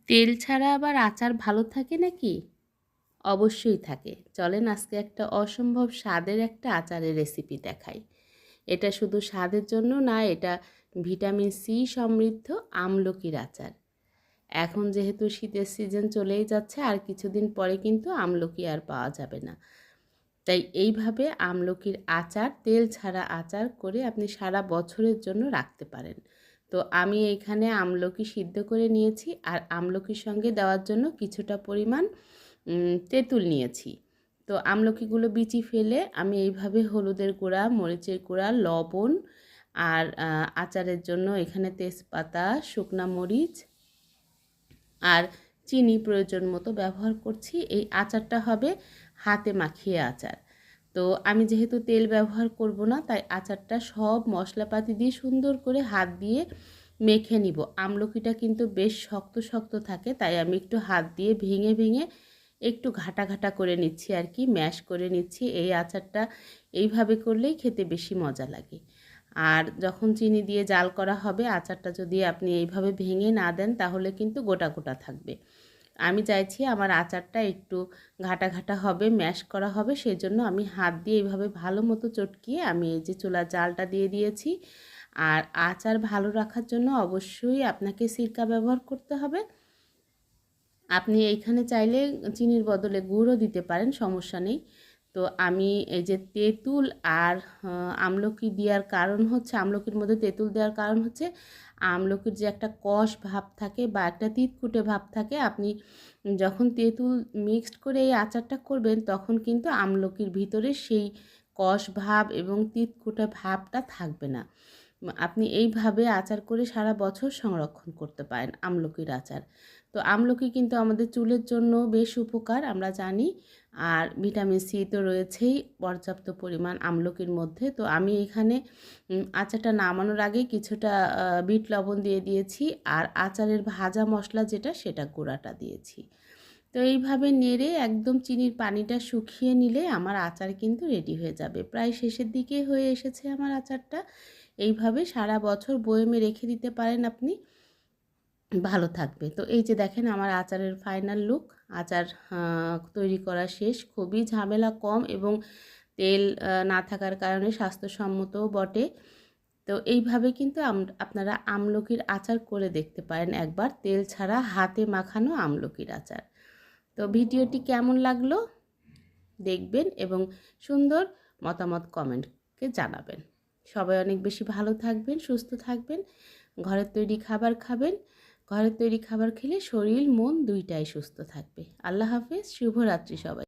তেল ছাড়া আবার আচার ভালো থাকে নাকি? অবশ্যই থাকে। চলেন আজকে একটা অসম্ভব স্বাদের একটা আচারের রেসিপি দেখাই। এটা শুধু স্বাদের জন্য না, এটা ভিটামিন সি সমৃদ্ধ আমলকির আচার। এখন যেহেতু শীতের সিজন চলেই যাচ্ছে, আর কিছুদিন পরে কিন্তু আমলকি আর পাওয়া যাবে না। তাই এইভাবে আমলকির আচার, তেল ছাড়া আচার করে আপনি সারা বছরের জন্য রাখতে পারেন। তো আমি এইখানে আমলকি সিদ্ধ করে নিয়েছি, আর আমলকির সঙ্গে দেওয়ার জন্য কিছুটা পরিমাণ তেঁতুল নিয়েছি। তো আমলকিগুলো বিচি ফেলে আমি এইভাবে হলুদের গুঁড়া, মরিচের গুঁড়া, লবণ আর আচারের জন্য এখানে তেজপাতা, শুকনা মরিচ আর চিনি প্রয়োজন মতো ব্যবহার করছি। এই আচারটা হবে হাতে মাখিয়ে আচার। তো আমি যেহেতু তেল ব্যবহার করব না, তাই আচারটা সব মশলাপাতি দিয়ে সুন্দর করে হাত দিয়ে মেখে নিব। আমলকিটা কিন্তু বেশ শক্ত শক্ত থাকে, তাই আমি একটু হাত দিয়ে ভেঙে ভেঙে একটু ঘাটা ঘাটা করে নিচ্ছি আর কি, ম্যাশ করে নিচ্ছি। এই আচারটা এইভাবে করলেই খেতে বেশি মজা লাগে। আর যখন চিনি দিয়ে জাল করা হবে, আচারটা যদি আপনি এইভাবে ভেঙে না দেন তাহলে কিন্তু গোটা গোটা থাকবে। আমি চাইছি আমার আচারটা একটু ঘাটা ঘাটা হবে, ম্যাশ করা হবে, সেজন্য আমি হাত দিয়ে এইভাবে ভালো মতো চটকিয়ে আমি এই যে চুলার জালটা দিয়ে দিয়েছি। আর আচার ভালো রাখার জন্য অবশ্যই আপনাকে সিরকা ব্যবহার করতে হবে। আপনি এইখানে চাইলে চিনির বদলে গুড়ও দিতে পারেন, সমস্যা নেই। তো আমি এই যে তেঁতুল আর আমলকি দেওয়ার কারণ হচ্ছে, আমলকির মধ্যে তেঁতুল দেওয়ার কারণ হচ্ছে আমলকির যে একটা কষ ভাব থাকে বা একটা তিতকুটে ভাব থাকে, আপনি যখন তেঁতুল মিক্সড করে এই আচারটা করবেন তখন কিন্তু আমলকির ভিতরে সেই কষ ভাব এবং তিতকুটে ভাবটা থাকবে না। আপনি এইভাবে আচার করে সারা বছর সংরক্ষণ করতে পারেন আমলকির আচার। তো আমলকি কিন্তু আমাদের চুলের জন্য বেশ উপকার, আমরা জানি। আর ভিটামিন সি তো রয়েছেই পর্যাপ্ত পরিমাণ আমলকির মধ্যে। তো আমি এখানে আচারটা নামানোর আগে কিছুটা বিট লবণ দিয়ে দিয়েছি, আর আচারের ভাজা মশলা যেটা, সেটা গুঁড়াটা দিয়েছি। তো এইভাবে নেড়ে একদম চিনির পানিটা শুকিয়ে নিলে আমার আচার কিন্তু রেডি হয়ে যাবে। প্রায় শেষের দিকে হয়ে এসেছে আমার আচারটা। এইভাবে সারা বছর বয়মে রেখে দিতে পারেন আপনি, ভালো থাকবে। তো এই যে দেখেন আমার আচারের ফাইনাল লুক। আচার তৈরি করা শেষ। খুবই ঝামেলা কম এবং তেল না থাকার কারণে স্বাস্থ্যসম্মতও বটে। তো এইভাবে কিন্তু আপনারা আমলকির আচার করে দেখতে পারেন একবার, তেল ছাড়া হাতে মাখানো আমলকির আচার। তো ভিডিওটি কেমন লাগলো দেখবেন এবং সুন্দর মতামত কমেন্টকে জানাবেন। সবাই অনেক বেশি ভালো থাকবেন, সুস্থ থাকবেন, ঘরের তৈরি খাবার খাবেন। ঘরের তৈরি খাবার খেলে শরীর মন দুইটাই সুস্থ থাকবে। আল্লাহ হাফেজ, শুভরাত্রি সবাই।